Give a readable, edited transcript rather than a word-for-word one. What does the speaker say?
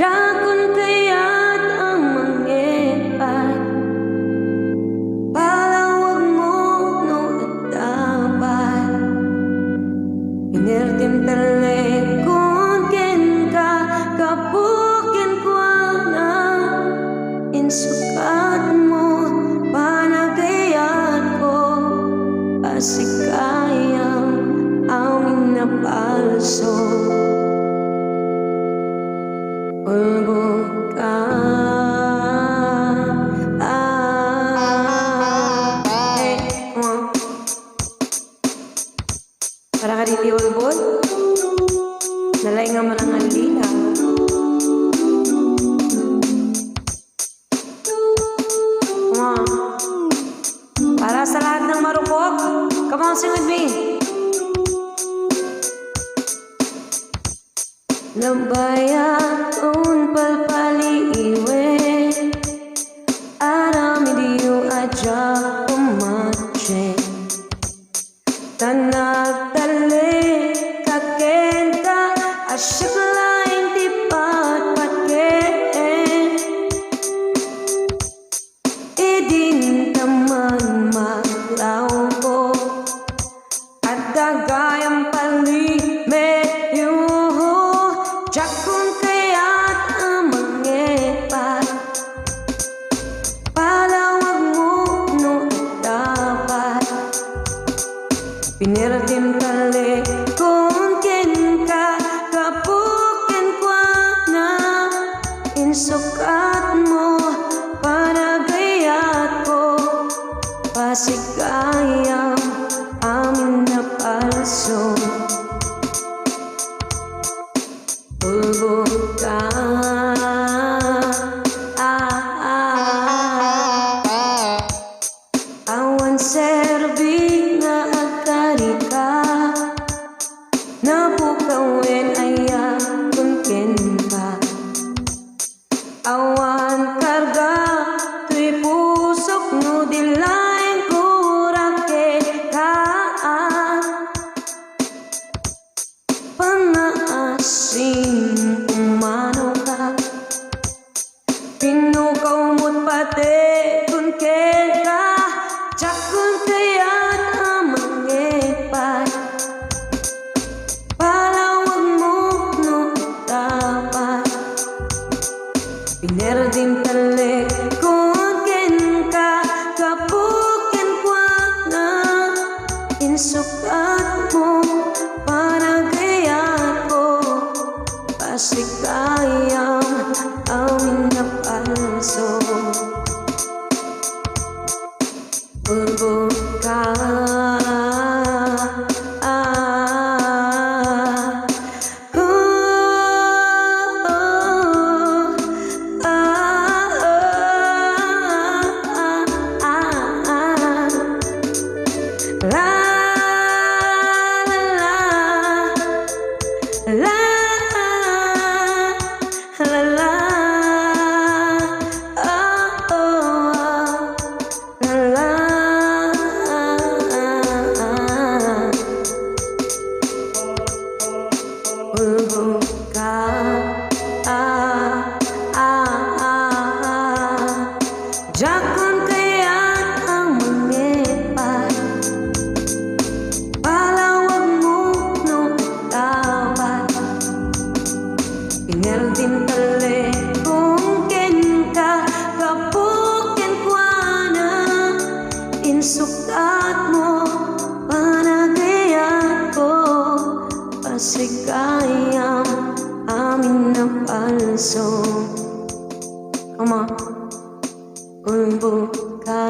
Jakun kaya't ang mangipat, palawag mo no at dapat inertim talekon ken ka kapukin kwa na insukat mo panagayat ko pasikayang amin na palso. Pulbo ka, hey, come on. Para ka dito ulbod, nalay nga man ang alila. Come on. Para sa lahat ng marupok, come on, sing with me. Labaya un palpaliiwe arami diyo aja umache tanag tali kakenta asyik lain tipat patken idin taman maglaw ko at dagayang pali medyo jakun kaya't ang mangipat, palawag mo no at dapat pinirtim talekon ken ka kapukin kwa na insukat mo panagayat ko pasigayang amin na palso. Pulbo ka, awan serbi na agkari ka, napukawin aya kunken ka, awan karga tuy pusok no dilain kurake ka, panaasin umano ka, pinukaw mo't pati kun ka, jakun kaya't ang mangipat, palawag mo no dapat pinerdim talekon ken ka kapukin kwa na insukat mo panagayat ko pasigayang amin na palso. Pulbo ka, jakun kaya't ang mangipat, palawag mo no dapat pinerdim talekon ken ka kapukin kwa na insukat mo panagayat ko pasigayang amin na palso. Come on. Pulbo ka.